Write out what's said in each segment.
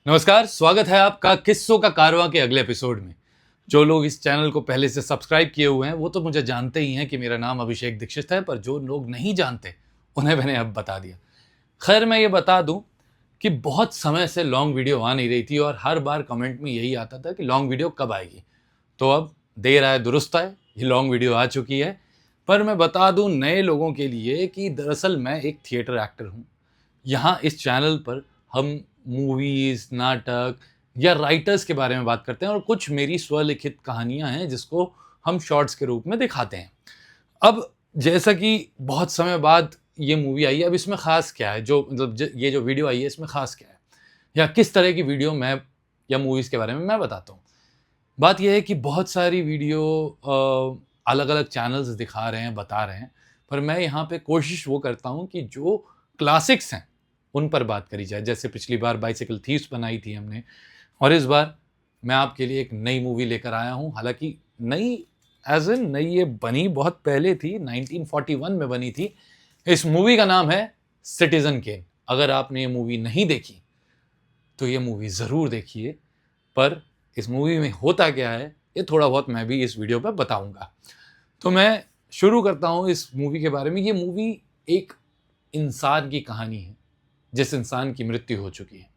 नमस्कार, स्वागत है आपका किस्सों का कारवां के अगले एपिसोड में। जो लोग इस चैनल को पहले से सब्सक्राइब किए हुए हैं वो तो मुझे जानते ही हैं कि मेरा नाम अभिषेक दीक्षित है, पर जो लोग नहीं जानते उन्हें मैंने अब बता दिया। खैर, मैं ये बता दूं कि बहुत समय से लॉन्ग वीडियो आ नहीं रही थी और हर बार कमेंट में यही आता था कि लॉन्ग वीडियो कब आएगी। तो अब देर आए दुरुस्त आए, ये लॉन्ग वीडियो आ चुकी है। पर मैं बता दूं नए लोगों के लिए कि दरअसल मैं एक थिएटर एक्टर हूं। यहाँ इस चैनल पर हम मूवीज, नाटक या राइटर्स के बारे में बात करते हैं और कुछ मेरी स्वलिखित कहानियां हैं जिसको हम शॉर्ट्स के रूप में दिखाते हैं। अब जैसा कि बहुत समय बाद ये मूवी आई है, अब इसमें खास क्या है, जो मतलब ये जो वीडियो आई है इसमें खास क्या है या किस तरह की वीडियो मैं या मूवीज के बारे में मैं बताता हूँ। बात यह है कि बहुत सारी वीडियो अलग अलग चैनल्स दिखा रहे हैं, बता रहे हैं, पर मैं यहाँ पे कोशिश वो करता हूँ कि जो क्लासिक्स हैं उन पर बात करी जाए। जैसे पिछली बार बाइसिकल थीव्स बनाई थी हमने, और इस बार मैं आपके लिए एक नई मूवी लेकर आया हूँ। हालांकि नई एज इन नई ये बनी बहुत पहले थी, 1941 में बनी थी। इस मूवी का नाम है सिटीजन केन। अगर आपने ये मूवी नहीं देखी तो ये मूवी ज़रूर देखिए, पर इस मूवी में होता क्या है ये थोड़ा बहुत मैं भी इस वीडियो पर बताऊंगा। तो मैं शुरू करता हूँ इस मूवी के बारे में। ये मूवी एक इंसान की कहानी है जिस इंसान की मृत्यु हो चुकी है।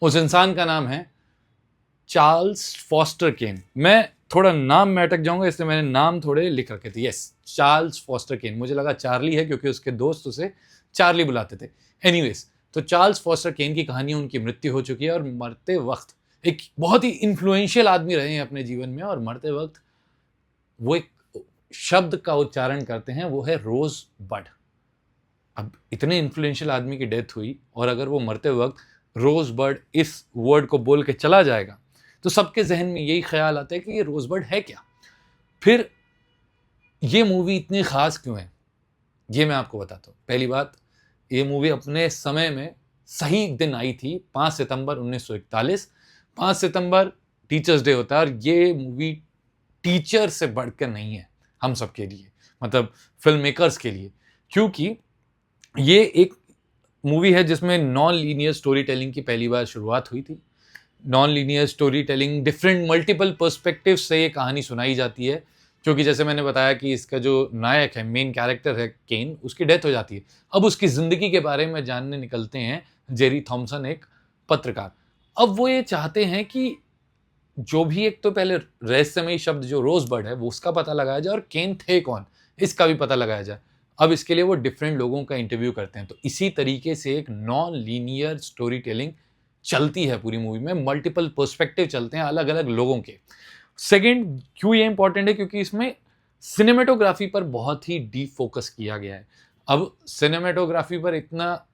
उस इंसान का नाम है चार्ल्स फॉस्टर केन। मैं थोड़ा नाम में अटक जाऊंगा इसलिए मैंने नाम थोड़े लिख रखे थे। यस, चार्ल्स फॉस्टर केन। मुझे लगा चार्ली है क्योंकि उसके दोस्त उसे चार्ली बुलाते थे। एनीवेज, तो चार्ल्स फॉस्टर केन की कहानी, उनकी मृत्यु हो चुकी है और मरते वक्त एक बहुत ही इन्फ्लुएंशियल आदमी रहे हैं अपने जीवन में, और मरते वक्त वो एक शब्द का उच्चारण करते हैं, वो है रोज बड। अब इतने इन्फ्लुएंशियल आदमी की डेथ हुई और अगर वो मरते वक्त रोज बड इस वर्ड को बोल के चला जाएगा तो सबके जहन में यही ख्याल आता है कि ये रोज बड है क्या। फिर ये मूवी इतनी खास क्यों है ये मैं आपको बताता हूँ। पहली बात, ये मूवी अपने समय में सही दिन आई थी, 5 सितंबर 1941। 5 सितंबर टीचर्स डे होता है और ये मूवी टीचर से बढ़कर नहीं है हम सबके लिए, मतलब फिल्म मेकर्स के लिए, क्योंकि ये एक मूवी है जिसमें नॉन लीनियर स्टोरी टेलिंग की पहली बार शुरुआत हुई थी। Non linear story telling, different multiple perspective से ये कहानी सुनाई जाती है। क्योंकि जैसे मैंने बताया कि इसका जो नायक है, मेन कैरेक्टर है केन, उसकी डेथ हो जाती है। अब उसकी ज़िंदगी के बारे में जानने निकलते हैं जेरी थॉमसन, एक पत्रकार। अब वो ये चाहते हैं कि जो भी, एक तो पहले रहस्यमयी शब्द जो रोजबर्ड है वो उसका पता लगाया जाए और केन थे कौन इसका भी पता लगाया जाए। अब इसके लिए वो डिफरेंट लोगों का इंटरव्यू करते हैं। तो इसी तरीके से एक नॉन लीनियर स्टोरी टेलिंग चलती है पूरी मूवी में, मल्टीपल पर्सपेक्टिव चलते हैं अलग अलग लोगों के। सेकंड, क्यों ये इंपॉर्टेंट है, क्योंकि इसमें सिनेमेटोग्राफी पर बहुत ही डीप फोकस किया गया है। अब सिनेमेटोग्राफी पर इतना,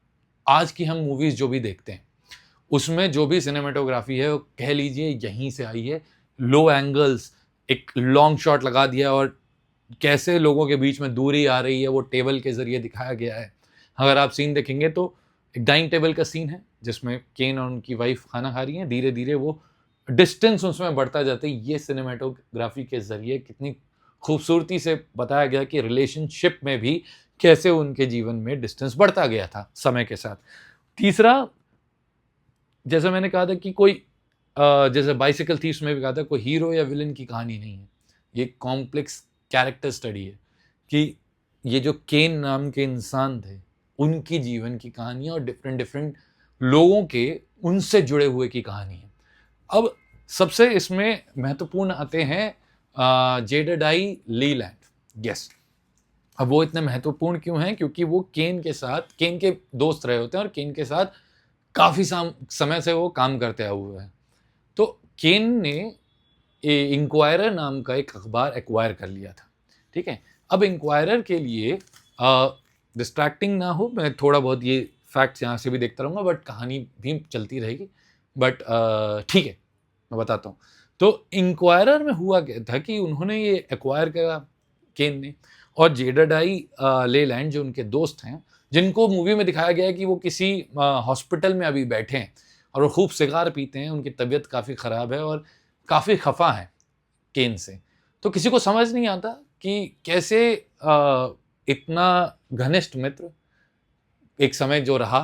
आज की हम मूवीज जो भी देखते हैं उसमें जो भी सिनेमेटोग्राफी है वो कह लीजिए यहीं से आई है। लो एंगल्स, एक लॉन्ग शॉट लगा दिया और कैसे लोगों के बीच में दूरी आ रही है वो टेबल के जरिए दिखाया गया है। अगर आप सीन देखेंगे तो एक डाइनिंग टेबल का सीन है जिसमें केन और उनकी वाइफ खाना खा रही हैं, धीरे धीरे वो डिस्टेंस उसमें बढ़ता जाता है। ये सिनेमेटोग्राफी के जरिए कितनी खूबसूरती से बताया गया कि रिलेशनशिप में भी कैसे उनके जीवन में डिस्टेंस बढ़ता गया था समय के साथ। तीसरा, जैसे मैंने कहा था कि कोई जैसे बाइसिकल थीव्स में भी कहा था, कोई हीरो या विलन की कहानी नहीं है। ये कॉम्प्लेक्स कैरेक्टर स्टडी है कि ये जो केन नाम के इंसान थे उनकी जीवन की कहानी और डिफरेंट डिफरेंट लोगों के उनसे जुड़े हुए की कहानी है। अब सबसे इसमें महत्वपूर्ण आते हैं जेडेडाई लीलैंड। यस, अब वो इतने महत्वपूर्ण क्यों हैं, क्योंकि वो केन के साथ, केन के दोस्त रहे होते हैं और केन के साथ काफ़ी समय से वो काम करते हुए हैं। तो केन ने इंक्वायरर नाम का एक अखबार एक्वायर कर लिया था। ठीक है, अब इंक्वायरर के लिए डिस्ट्रैक्टिंग ना हो, मैं थोड़ा बहुत ये फैक्ट्स यहाँ से भी देखता रहूँगा बट कहानी भी चलती रहेगी। बट ठीक है, मैं बताता हूँ। तो इंक्वायरर में हुआ क्या था कि उन्होंने ये एक्वायर करा केन ने, और जेडाडाई लेलैंड जो उनके दोस्त हैं, जिनको मूवी में दिखाया गया है कि वो किसी हॉस्पिटल में अभी बैठे हैं और वो खूब सिगार पीते हैं, उनकी तबीयत काफ़ी ख़राब है और काफ़ी खफा है केन से। तो किसी को समझ नहीं आता कि कैसे इतना घनिष्ठ मित्र एक समय जो रहा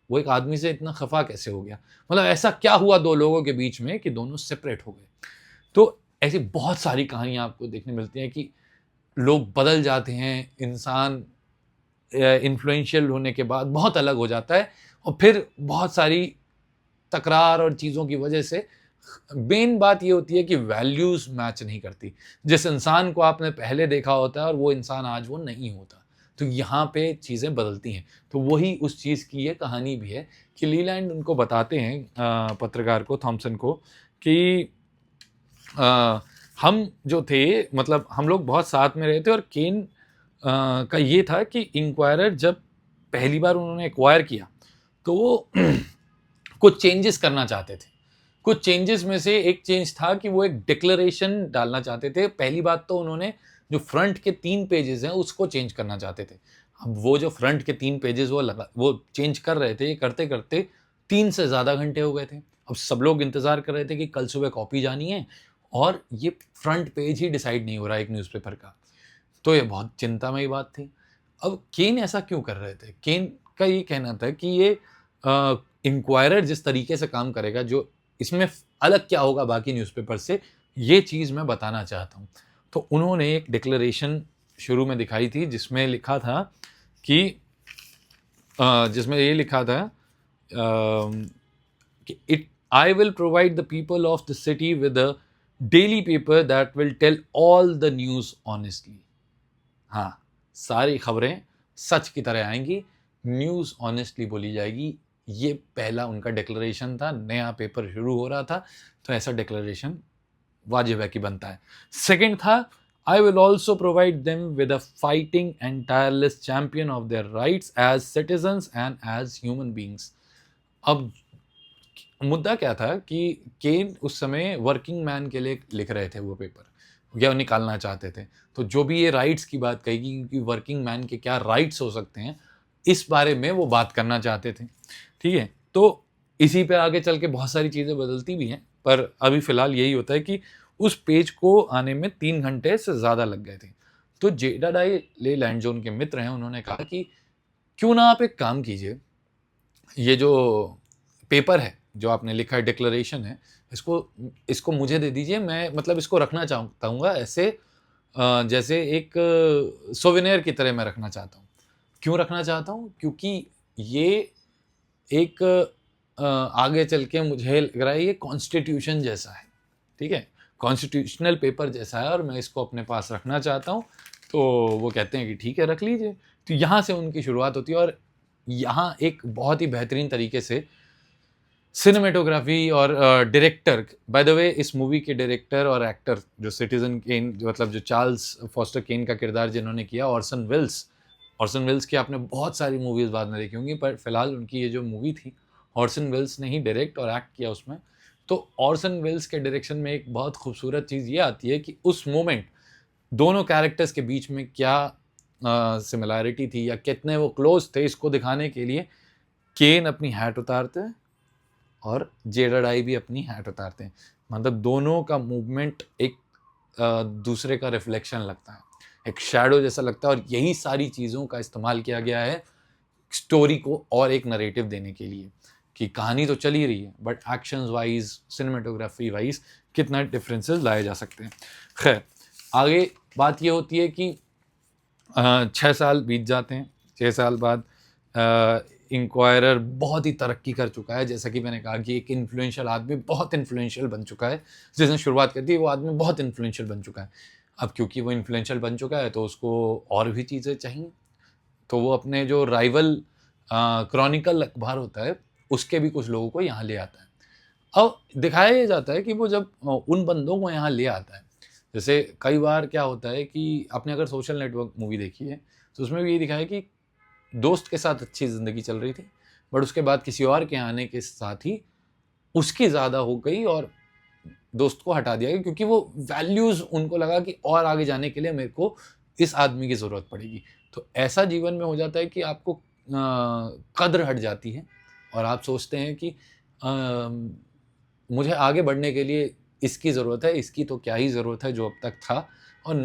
वो एक आदमी से इतना खफा कैसे हो गया, मतलब ऐसा क्या हुआ दो लोगों के बीच में कि दोनों सेपरेट हो गए। तो ऐसी बहुत सारी कहानियां आपको देखने मिलती हैं कि लोग बदल जाते हैं, इंसान इन्फ्लुएंशियल होने के बाद बहुत अलग हो जाता है, और फिर बहुत सारी तकरार और चीज़ों की वजह से मेन बात ये होती है कि वैल्यूज़ मैच नहीं करती। जिस इंसान को आपने पहले देखा होता है और वो इंसान आज वो नहीं होता। तो यहाँ पे चीज़ें बदलती हैं। तो वही उस चीज़ की ये कहानी भी है कि लीलैंड उनको बताते हैं पत्रकार को, थॉमसन को, कि हम जो थे, मतलब हम लोग बहुत साथ में रहे थे, और केन का ये था कि इंक्वायरर जब पहली बार उन्होंने एक्वायर किया तो वो कुछ चेंजेस करना चाहते थे। कुछ चेंजेस में से एक चेंज था कि वो एक डिक्लेरेशन डालना चाहते थे। पहली बात तो उन्होंने जो फ्रंट के 3 पेजेस हैं उसको चेंज करना चाहते थे। अब वो जो फ्रंट के 3 पेजेस वो चेंज कर रहे थे, ये करते-करते 3 से ज़्यादा घंटे हो गए थे। अब सब लोग इंतज़ार कर रहे थे कि कल सुबह कॉपी जानी है और ये फ्रंट पेज ही डिसाइड नहीं हो रहा है एक न्यूज़पेपर का। तो ये बहुत चिंतामयी बात थी। अब केन ऐसा क्यों कर रहे थे? केन का ये कहना था कि ये इंक्वायरर जिस तरीके से काम करेगा, जो इसमें अलग क्या होगा बाकी न्यूज़पेपर से, ये चीज़ मैं बताना चाहता हूँ। तो उन्होंने एक डिक्लेरेशन शुरू में दिखाई थी जिसमें लिखा था कि जिसमें ये लिखा था कि it I will provide the people of the city with a daily paper that will tell all the news honestly. हाँ, सारी खबरें सच की तरह आएंगी, न्यूज़ ऑनेस्टली बोली जाएगी। ये पहला उनका डिक्लेरेशन था। नया पेपर शुरू हो रहा था तो ऐसा डिक्लेरेशन वाजिब है कि बनता है। सेकंड था, I will also provide them with a fighting and tireless champion of their rights as citizens and as human beings. अब मुद्दा क्या था कि केन उस समय वर्किंग मैन के लिए लिख रहे थे वो पेपर, या निकालना चाहते थे। तो जो भी ये राइट्स की बात कहेगी कि वर्किंग मैन के क्या राइट्स हो सकते हैं, इस बारे में वो बात करना चाहते थे। ठीक है, तो इसी पे आगे चल के बहुत सारी चीज़ें बदलती भी हैं, पर अभी फ़िलहाल यही होता है कि उस पेज को आने में 3 घंटे से ज़्यादा लग गए थे। तो जेडाडाई लेलैंड जो उनके मित्र हैं, उन्होंने कहा कि क्यों ना आप एक काम कीजिए, ये जो पेपर है, जो आपने लिखा है, डिक्लेरेशन है, इसको इसको मुझे दे दीजिए। मैं मतलब इसको रखना चाहूँगा ऐसे जैसे एक सोवेनियर की तरह मैं रखना चाहता हूँ। क्यों रखना चाहता हूँ? क्योंकि ये एक आगे चल के मुझे लग रहा है ये कॉन्स्टिट्यूशन जैसा है, ठीक है? कॉन्स्टिट्यूशनल पेपर जैसा है और मैं इसको अपने पास रखना चाहता हूँ। तो वो कहते हैं कि ठीक है, रख लीजिए। तो यहाँ से उनकी शुरुआत होती है, और यहाँ एक बहुत ही बेहतरीन तरीके से सिनेमेटोग्राफी और डायरेक्टर, बाय द वे इस मूवी के डायरेक्टर और एक्टर जो सिटीजन केन, जो मतलब जो चार्ल्स फॉस्टर केन का किरदार जिन्होंने किया, ऑर्सन वेल्स। ऑर्सन वेल्स की आपने बहुत सारी मूवीज़ बाद में देखी होंगी, पर फिलहाल उनकी ये जो मूवी थी, ऑर्सन वेल्स ने ही डायरेक्ट और एक्ट किया उसमें। तो ऑर्सन वेल्स के डायरेक्शन में एक बहुत खूबसूरत चीज़ ये आती है कि उस मोमेंट दोनों कैरेक्टर्स के बीच में क्या सिमिलैरिटी थी या कितने वो क्लोज थे, इसको दिखाने के लिए केन अपनी हैट उतारते हैं और जेडाडाई भी अपनी हैट उतारते हैं। मतलब दोनों का मूवमेंट एक दूसरे का रिफ्लेक्शन लगता है, एक शैडो जैसा लगता है, और यही सारी चीज़ों का इस्तेमाल किया गया है स्टोरी को और एक नरेटिव देने के लिए, कि कहानी तो चल ही रही है but actions wise, cinematography wise कितना डिफरेंसेस लाए जा सकते हैं। खैर, आगे बात ये होती है कि 6 साल बीत जाते हैं। 6 साल बाद इंक्वायरर बहुत ही तरक्की कर चुका है। जैसा कि मैंने कहा कि एक इन्फ्लुएंशियल आदमी बहुत इन्फ्लुएंशियल बन चुका है। जिसने शुरुआत कर दी वो आदमी बहुत इन्फ्लुएंशियल बन चुका है। अब क्योंकि वो इन्फ्लुएंशियल बन चुका है तो उसको और भी चीज़ें चाहिए। तो वो अपने जो राइवल क्रॉनिकल अखबार होता है उसके भी कुछ लोगों को यहाँ ले आता है। अब दिखाया ये जाता है कि वो जब उन बंदों को यहाँ ले आता है, जैसे कई बार क्या होता है कि आपने अगर सोशल नेटवर्क मूवी देखी है तो उसमें भी ये दिखाया है कि दोस्त के साथ अच्छी ज़िंदगी चल रही थी, बट उसके बाद किसी और के आने के साथ ही उसकी ज़्यादा हो गई और दोस्त को हटा दिया गया, क्योंकि वो वैल्यूज़ उनको लगा कि और आगे जाने के लिए मेरे को इस आदमी की ज़रूरत पड़ेगी। तो ऐसा जीवन में हो जाता है कि आपको कद्र हट जाती है और आप सोचते हैं कि मुझे आगे बढ़ने के लिए इसकी ज़रूरत है, इसकी तो क्या ही ज़रूरत है जो अब तक था, और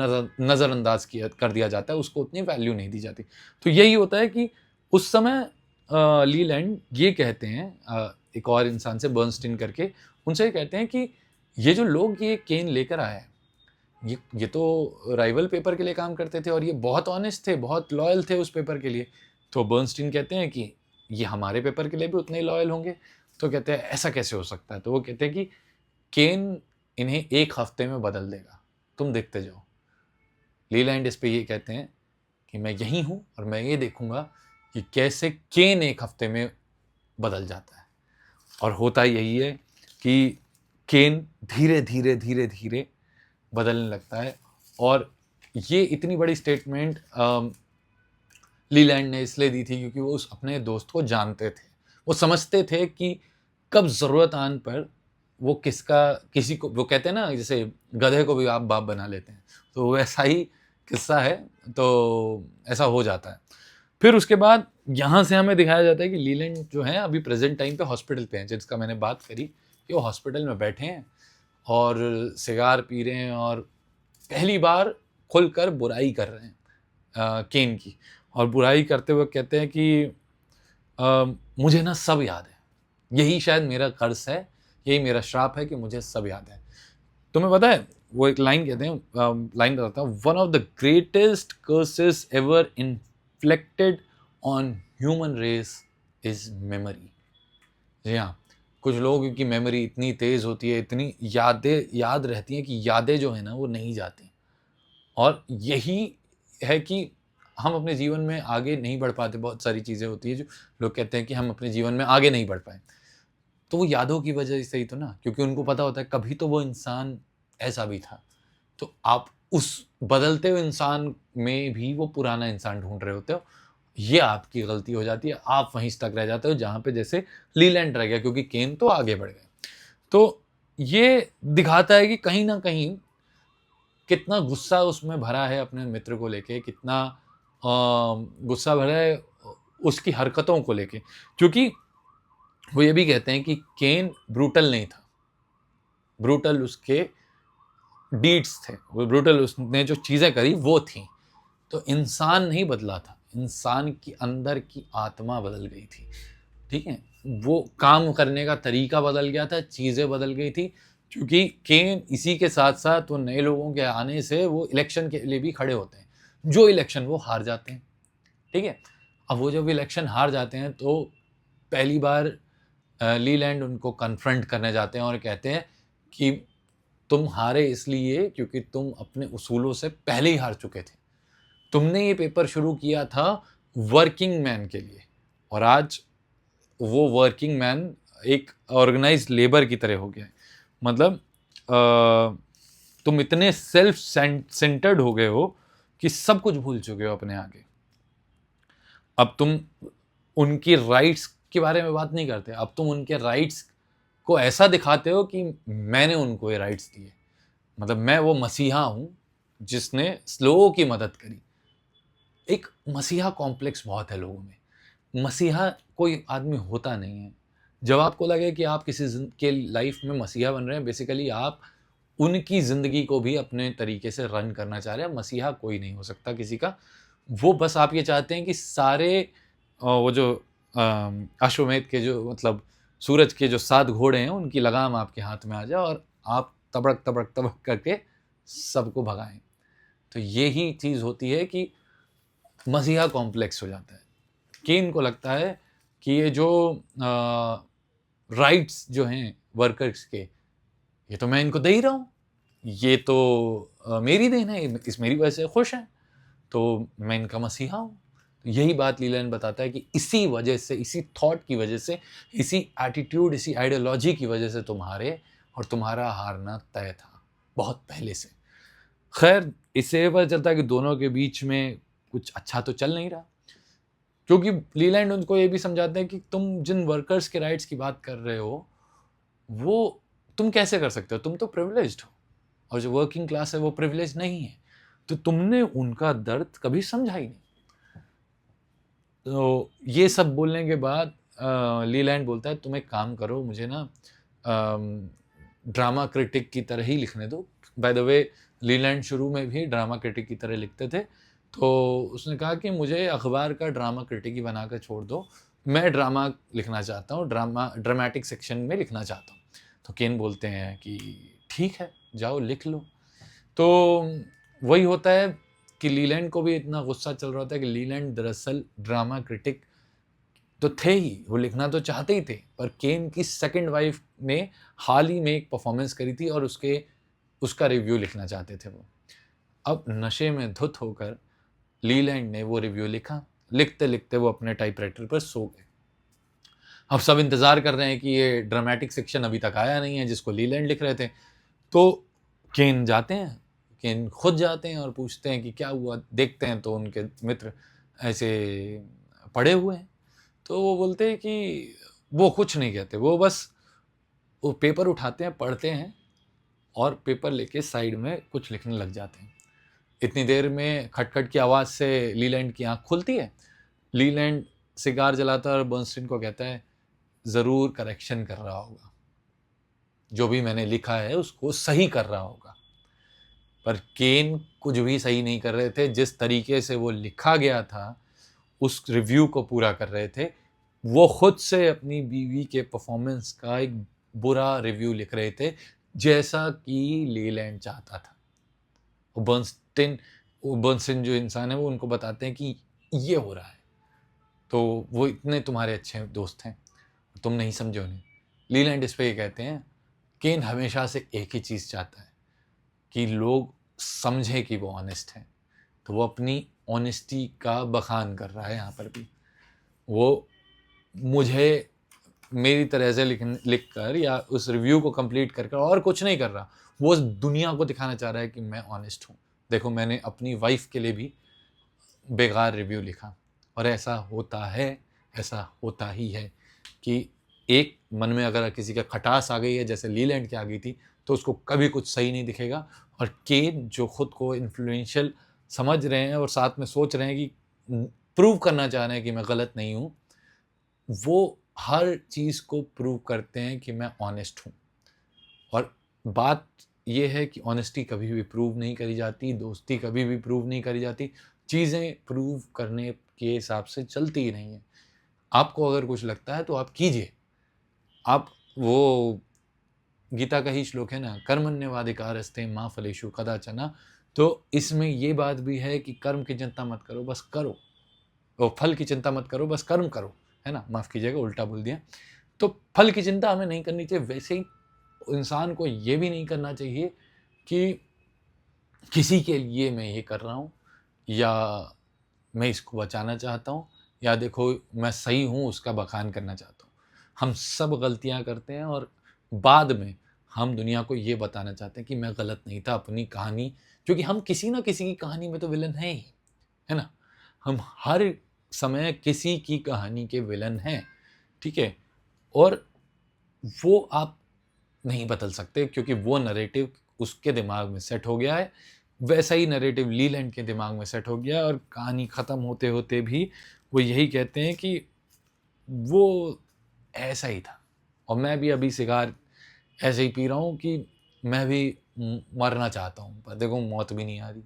नज़रअंदाज किया कर दिया जाता है, उसको उतनी वैल्यू नहीं दी जाती। तो यही होता है कि उस समय लीलैंड ये कहते हैं एक और इंसान से, बर्नस्टीन करके, उनसे ये कहते हैं कि ये जो लोग ये केन लेकर आए हैं, ये तो राइवल पेपर के लिए काम करते थे और ये बहुत ऑनेस्ट थे, बहुत लॉयल थे उस पेपर के लिए। तो बर्नस्टीन कहते हैं कि ये हमारे पेपर के लिए भी उतने ही लॉयल होंगे। तो कहते हैं ऐसा कैसे हो सकता है? तो वो कहते हैं कि केन इन्हें 1 हफ्ते में बदल देगा, तुम देखते जाओ। लीलैंड इस पे ये कहते हैं कि मैं यहीं हूँ और मैं ये देखूंगा कि कैसे केन 1 हफ्ते में बदल जाता है। और होता यही है कि केन धीरे धीरे धीरे धीरे बदलने लगता है। और ये इतनी बड़ी स्टेटमेंट लीलैंड ने इसलिए दी थी क्योंकि वो उस अपने दोस्त को जानते थे। वो समझते थे कि कब ज़रूरत आने पर वो किसी को, वो कहते हैं ना जैसे गधे को भी आप बाप बना लेते हैं, तो वैसा ही किस्सा है। तो ऐसा हो जाता है। फिर उसके बाद यहाँ से हमें दिखाया जाता है कि लीलैंड जो है अभी प्रेजेंट टाइम पे हॉस्पिटल पे हैं, जिसका मैंने बात करी कि वो हॉस्पिटल में बैठे हैं और सिगार पी रहे हैं और पहली बार खुलकर बुराई कर रहे हैं केन की। और बुराई करते हुए कहते हैं कि मुझे ना सब याद है, यही शायद मेरा कर्ज है, यही मेरा श्राप है कि मुझे सब याद है। तुम्हें पता है वो एक लाइन कहते हैं, लाइन बताता हूँ, one of the greatest curses ever inflicted on human race is memory. जी हाँ, कुछ लोगों की मेमोरी इतनी तेज़ होती है, इतनी यादें याद रहती हैं कि यादें जो है ना वो नहीं जाती। और यही है कि हम अपने जीवन में आगे नहीं बढ़ पाते। बहुत सारी चीज़ें होती है जो लोग कहते हैं कि हम अपने जीवन में आगे नहीं बढ़ पाए, तो वो यादों की वजह से ही तो ना, क्योंकि उनको पता होता है कभी तो वो इंसान ऐसा भी था। तो आप उस बदलते हुए इंसान में भी वो पुराना इंसान ढूंढ रहे होते हो, ये आपकी गलती हो जाती है। आप वहीं स्टक रह जाते हो जहाँ पे जैसे लीलैंड रह गया, क्योंकि केन तो आगे बढ़ गए। तो ये दिखाता है कि कहीं ना कहीं कितना गुस्सा उसमें भरा है अपने मित्र को लेके, कितना गुस्सा भरा है उसकी हरकतों को लेके। क्योंकि वो ये भी कहते हैं कि केन ब्रूटल नहीं था, ब्रूटल उसके डीड्स थे, वो ब्रूटल उसने जो चीज़ें करी वो थी। तो इंसान नहीं बदला था, इंसान की अंदर की आत्मा बदल गई थी। ठीक है, वो काम करने का तरीका बदल गया था, चीज़ें बदल गई थी। क्योंकि केन इसी के साथ साथ वो नए लोगों के आने से वो इलेक्शन के लिए भी खड़े होते हैं, जो इलेक्शन वो हार जाते हैं। ठीक है, अब वो जब इलेक्शन हार जाते हैं तो पहली बार लीलैंड उनको कन्फ्रंट करने जाते हैं और कहते हैं कि तुम हारे इसलिए क्योंकि तुम अपने उसूलों से पहले ही हार चुके थे। तुमने ये पेपर शुरू किया था वर्किंग मैन के लिए, और आज वो वर्किंग मैन एक ऑर्गेनाइज्ड लेबर की तरह हो गया है। मतलब तुम इतने सेल्फ सेंटर्ड हो गए हो कि सब कुछ भूल चुके हो अपने आगे। अब तुम उनकी राइट्स के बारे में बात नहीं करते, अब तुम उनके राइट्स को ऐसा दिखाते हो कि मैंने उनको ये राइट्स दिए, मतलब मैं वो मसीहा हूं जिसने लोगों की मदद करी। एक मसीहा कॉम्प्लेक्स बहुत है लोगों में। मसीहा कोई आदमी होता नहीं है। जब आपको लगे कि आप किसी के लाइफ में मसीहा बन रहे हैं, बेसिकली आप उनकी ज़िंदगी को भी अपने तरीके से रन करना चाह रहे हैं। मसीहा कोई नहीं हो सकता किसी का। वो बस आप ये चाहते हैं कि सारे वो जो अश्वमेध के जो मतलब सूरज के जो 7 घोड़े हैं उनकी लगाम आपके हाथ में आ जाए और आप तबड़क तबड़क तबड़क करके सबको भगाएं। तो यही चीज़ होती है कि मसीहा कॉम्प्लेक्स हो जाता है। केन को लगता है कि ये जो राइट्स जो हैं वर्कर्स के, ये तो मैं इनको दे ही रहा हूँ, ये तो मेरी देन है, इस मेरी वजह से खुश हैं, तो मैं इनका मसीहा हूँ। तो यही बात लीलैंड बताता है कि इसी वजह से, इसी थॉट की वजह से, इसी एटीट्यूड, इसी आइडियोलॉजी की वजह से तुम्हारे और तुम्हारा हारना तय था बहुत पहले से। खैर, इससे पता चलता है कि दोनों के बीच में कुछ अच्छा तो चल नहीं रहा, क्योंकि लीलैंड उनको ये भी समझाते हैं कि तुम जिन वर्कर्स के राइट्स की बात कर रहे हो वो तुम कैसे कर सकते हो, तुम तो प्रिविलेज्ड हो और जो वर्किंग क्लास है वो प्रिविलेज नहीं है, तो तुमने उनका दर्द कभी समझा ही नहीं। तो ये सब बोलने के बाद लीलैंड बोलता है तुम एक काम करो, मुझे ना ड्रामा क्रिटिक की तरह ही लिखने दो। बाय द वे लीलैंड शुरू में भी ड्रामा क्रिटिक की तरह लिखते थे, तो उसने कहा कि मुझे अखबार का ड्रामा क्रिटिक ही बना कर छोड़ दो, मैं ड्रामा लिखना चाहता हूँ, ड्रामेटिक सेक्शन में लिखना चाहता हूँ। तो केन बोलते हैं कि ठीक है, जाओ लिख लो। तो वही होता है कि लीलैंड को भी इतना गुस्सा चल रहा होता है कि लीलैंड दरअसल ड्रामा क्रिटिक तो थे ही, वो लिखना तो चाहते ही थे, पर केन की सेकंड वाइफ ने हाल ही में एक परफॉर्मेंस करी थी और उसका रिव्यू लिखना चाहते थे वो। अब नशे में धुत होकर लीलैंड ने वो रिव्यू लिखा। लिखते लिखते वो अपने टाइपराइटर पर सो गए। अब सब इंतज़ार कर रहे हैं कि ये ड्रामेटिक सेक्शन अभी तक आया नहीं है जिसको लीलैंड लिख रहे थे। तो केन जाते हैं, केन खुद जाते हैं और पूछते हैं कि क्या हुआ। देखते हैं तो उनके मित्र ऐसे पड़े हुए हैं। तो वो बोलते हैं कि वो कुछ नहीं कहते, वो बस वो पेपर उठाते हैं, पढ़ते हैं और पेपर लेके साइड में कुछ लिखने लग जाते हैं। इतनी देर में खटखट की आवाज़ से लीलैंड की आँख खुलती है। लीलैंड सिगार जलाता है और बर्नस्टीन को कहता है, ज़रूर करेक्शन कर रहा होगा, जो भी मैंने लिखा है उसको सही कर रहा होगा। पर केन कुछ भी सही नहीं कर रहे थे। जिस तरीके से वो लिखा गया था, उस रिव्यू को पूरा कर रहे थे। वो खुद से अपनी बीवी के परफॉर्मेंस का एक बुरा रिव्यू लिख रहे थे, जैसा कि लीलैंड चाहता था। बर्नस्टीन जो इंसान है वो उनको बताते हैं कि ये हो रहा है, तो वो इतने तुम्हारे अच्छे दोस्त हैं, तुम नहीं समझे उन्हें। लीलैंड इस पे ये कहते हैं, केन हमेशा से एक ही चीज़ चाहता है कि लोग समझें कि वो ऑनेस्ट हैं। तो वो अपनी ऑनेस्टी का बखान कर रहा है यहाँ पर भी। वो मुझे मेरी तरह से लिख कर या उस रिव्यू को कंप्लीट कर और कुछ नहीं कर रहा, वो उस दुनिया को दिखाना चाह रहा है कि मैं ऑनेस्ट हूँ। देखो, मैंने अपनी वाइफ के लिए भी बेकार रिव्यू लिखा। और ऐसा होता है, ऐसा होता ही है कि एक मन में अगर किसी का खटास आ गई है, जैसे लीलैंड की आ गई थी, तो उसको कभी कुछ सही नहीं दिखेगा। और केन जो खुद को इन्फ्लुएंशियल समझ रहे हैं और साथ में सोच रहे हैं कि प्रूव करना चाह रहे हैं कि मैं गलत नहीं हूँ, वो हर चीज़ को प्रूव करते हैं कि मैं ऑनेस्ट हूँ। और बात ये है कि ऑनेस्टी कभी भी प्रूव नहीं करी जाती, दोस्ती कभी भी प्रूव नहीं करी जाती। चीज़ें प्रूव करने के हिसाब से चलती ही नहीं है। आपको अगर कुछ लगता है तो आप कीजिए। आप वो गीता का ही श्लोक है ना, कर्मण्येवाधिकारस्ते मा फलेषु कदाचन। तो इसमें ये बात भी है कि कर्म की चिंता मत करो, बस करो। वो फल की चिंता मत करो, बस कर्म करो, है ना। माफ़ कीजिएगा, उल्टा बोल दिया। तो फल की चिंता हमें नहीं करनी चाहिए। वैसे ही इंसान को ये भी नहीं करना चाहिए कि किसी के लिए मैं ये कर रहा हूँ, या मैं इसको बचाना चाहता हूँ, या देखो मैं सही हूँ उसका बखान करना चाहता हूँ। हम सब गलतियाँ करते हैं और बाद में हम दुनिया को ये बताना चाहते हैं कि मैं गलत नहीं था, अपनी कहानी, क्योंकि हम किसी ना किसी की कहानी में तो विलन हैं ही, है ना। हम हर समय किसी की कहानी के विलन हैं, ठीक है। और वो आप नहीं बदल सकते, क्योंकि वो नैरेटिव उसके दिमाग में सेट हो गया है। वैसा ही नैरेटिव लीलैंड के दिमाग में सेट हो गया है, और कहानी ख़त्म होते होते भी वो यही कहते हैं कि वो ऐसा ही था। और मैं भी अभी सिगार ऐसे ही पी रहा हूँ कि मैं भी मरना चाहता हूँ, पर देखो मौत भी नहीं आ रही।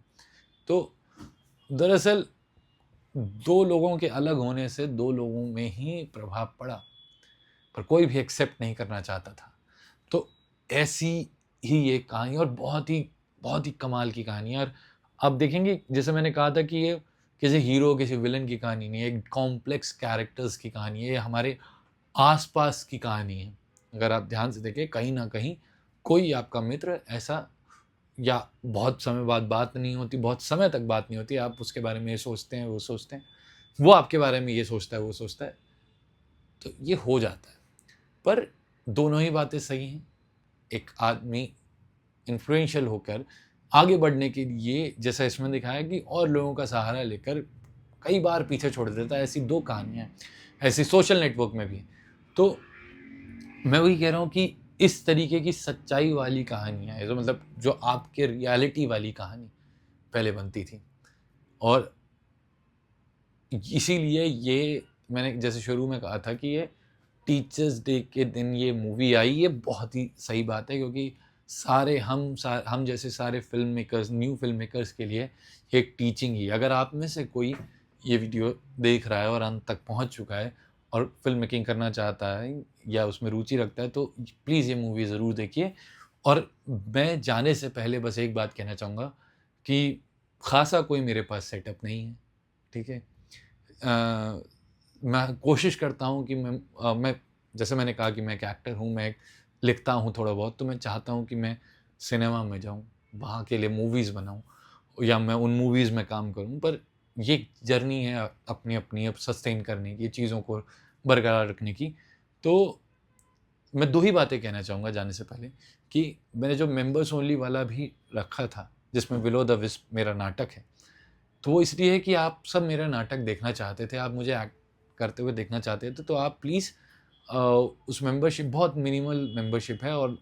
तो दरअसल दो लोगों के अलग होने से दो लोगों में ही प्रभाव पड़ा, पर कोई भी एक्सेप्ट नहीं करना चाहता था। तो ऐसी ही एक कहानी, और बहुत ही कमाल की कहानी है। और आप देखेंगे, जैसे मैंने कहा था कि ये किसी हीरो किसी विलन की कहानी नहीं है, एक कॉम्प्लेक्स कैरेक्टर्स की कहानी है, ये हमारे आसपास की कहानी है। अगर आप ध्यान से देखें, कहीं ना कहीं कोई आपका मित्र ऐसा, या बहुत समय बाद बात नहीं होती, बहुत समय तक बात नहीं होती, आप उसके बारे में ये सोचते हैं वो सोचते हैं, वो आपके बारे में ये सोचता है वो सोचता है, तो ये हो जाता है। पर दोनों ही बातें सही हैं। एक आदमी इन्फ्लुएंशियल होकर आगे बढ़ने के लिए, जैसा इसमें दिखाया, कि और लोगों का सहारा लेकर कई बार पीछे छोड़ देता है। ऐसी दो कहानियाँ हैं, ऐसी सोशल नेटवर्क में भी। तो मैं वही कह रहा हूँ कि इस तरीके की सच्चाई वाली कहानियाँ है, तो मतलब जो आपके रियलिटी वाली कहानी पहले बनती थी। और इसीलिए ये मैंने जैसे शुरू में कहा था कि ये टीचर्स डे के दिन ये मूवी आई, ये बहुत ही सही बात है, क्योंकि हम जैसे सारे film makers, new film makers के लिए एक टीचिंग ही। अगर आप में से कोई ये वीडियो देख रहा है और अंत तक पहुंच चुका है और फ़िल्म मेकिंग करना चाहता है या उसमें रुचि रखता है तो प्लीज़ ये मूवी ज़रूर देखिए। और मैं जाने से पहले बस एक बात कहना चाहूँगा कि ख़ासा कोई मेरे पास सेटअप नहीं है, ठीक है? मैं कोशिश करता हूँ कि मैं जैसे मैंने कहा कि मैं एक एक्टर हूँ, मैं लिखता हूँ थोड़ा बहुत, तो मैं चाहता हूँ कि मैं सिनेमा में जाऊँ, वहाँ के लिए मूवीज़ बनाऊँ या मैं उन मूवीज़ में काम करूँ। पर ये जर्नी है अपनी-अपनी अब सस्टेन करने की, चीज़ों को बरकरार रखने की। तो मैं 2 ही बातें कहना चाहूँगा जाने से पहले कि मैंने जो मेंबर्स ओनली वाला भी रखा था, जिसमें बिलो द विस्प मेरा नाटक है, तो वो इसलिए है कि आप सब मेरा नाटक देखना चाहते थे, आप मुझे एक्ट करते हुए देखना चाहते थे, तो आप प्लीज़ उस मेंबरशिप बहुत मिनिमल मेंबरशिप है और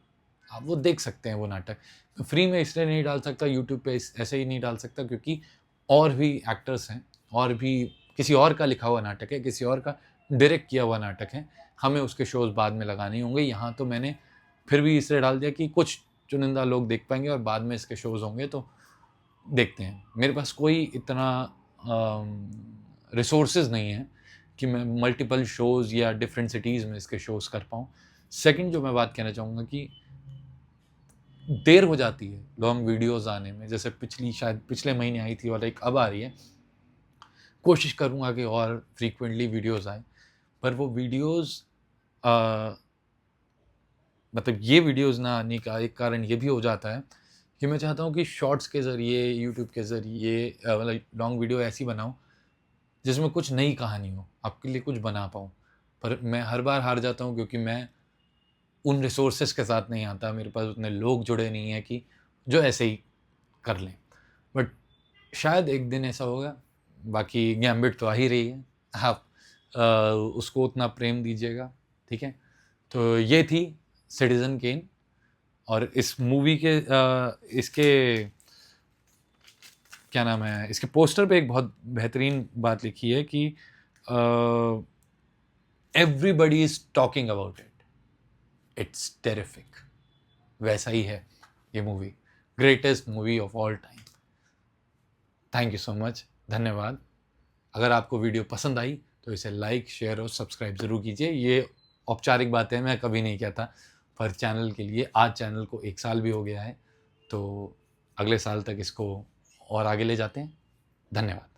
आप वो देख सकते हैं वो नाटक। मैं फ्री में इसलिए नहीं डाल सकता यूट्यूब पे ऐसे ही नहीं डाल सकता क्योंकि और भी एक्टर्स हैं और भी किसी और का लिखा हुआ नाटक है, किसी और का डायरेक्ट किया हुआ नाटक है। हमें उसके शोज़ बाद में लगाने होंगे। यहाँ तो मैंने फिर भी इसलिए डाल दिया कि कुछ चुनिंदा लोग देख पाएँगे और बाद में इसके शोज़ होंगे तो देखते हैं। मेरे पास कोई इतना रिसोर्सेज़ नहीं है कि मैं मल्टीपल शोज़ या डिफरेंट सिटीज़ में इसके शोज़ कर पाऊँ। सेकंड जो मैं बात कहना चाहूँगा कि देर हो जाती है लॉन्ग वीडियोज़ आने में, जैसे शायद पिछले महीने आई थी और एक अब आ रही है। कोशिश करूँगा कि और फ्रीक्वेंटली वीडियोज़ आएँ, पर वो वीडियोज़ अ, मतलब ये वीडियोज़ ना आने का एक कारण ये भी हो जाता है कि मैं चाहता हूँ कि शॉर्ट्स के ज़रिए, यूट्यूब के ज़रिए मतलब लॉन्ग वीडियो ऐसी बनाऊँ जिसमें कुछ नई कहानी हो, आपके लिए कुछ बना पाऊँ। पर मैं हर बार हार जाता हूँ क्योंकि मैं उन रिसोर्सेज़ के साथ नहीं आता, मेरे पास उतने लोग जुड़े नहीं हैं कि जो ऐसे ही कर लें। बट शायद एक दिन ऐसा होगा, बाकी गैम्बिट तो आ ही रही है। आप उसको उतना प्रेम दीजिएगा, ठीक है? तो ये थी सिटीज़न केन और इस मूवी के इसके क्या नाम है, इसके पोस्टर पे एक बहुत बेहतरीन बात लिखी है कि everybody is talking about it, it's terrific. वैसा ही है ये movie, greatest movie of all time. Thank you so much, धन्यवाद। अगर आपको वीडियो पसंद आई तो इसे लाइक, शेयर और सब्सक्राइब ज़रूर कीजिए। ये औपचारिक बातें मैं कभी नहीं कहता, पर चैनल के लिए आज चैनल को 1 साल भी हो गया है, तो अगले साल तक इसको और आगे ले जाते हैं। धन्यवाद।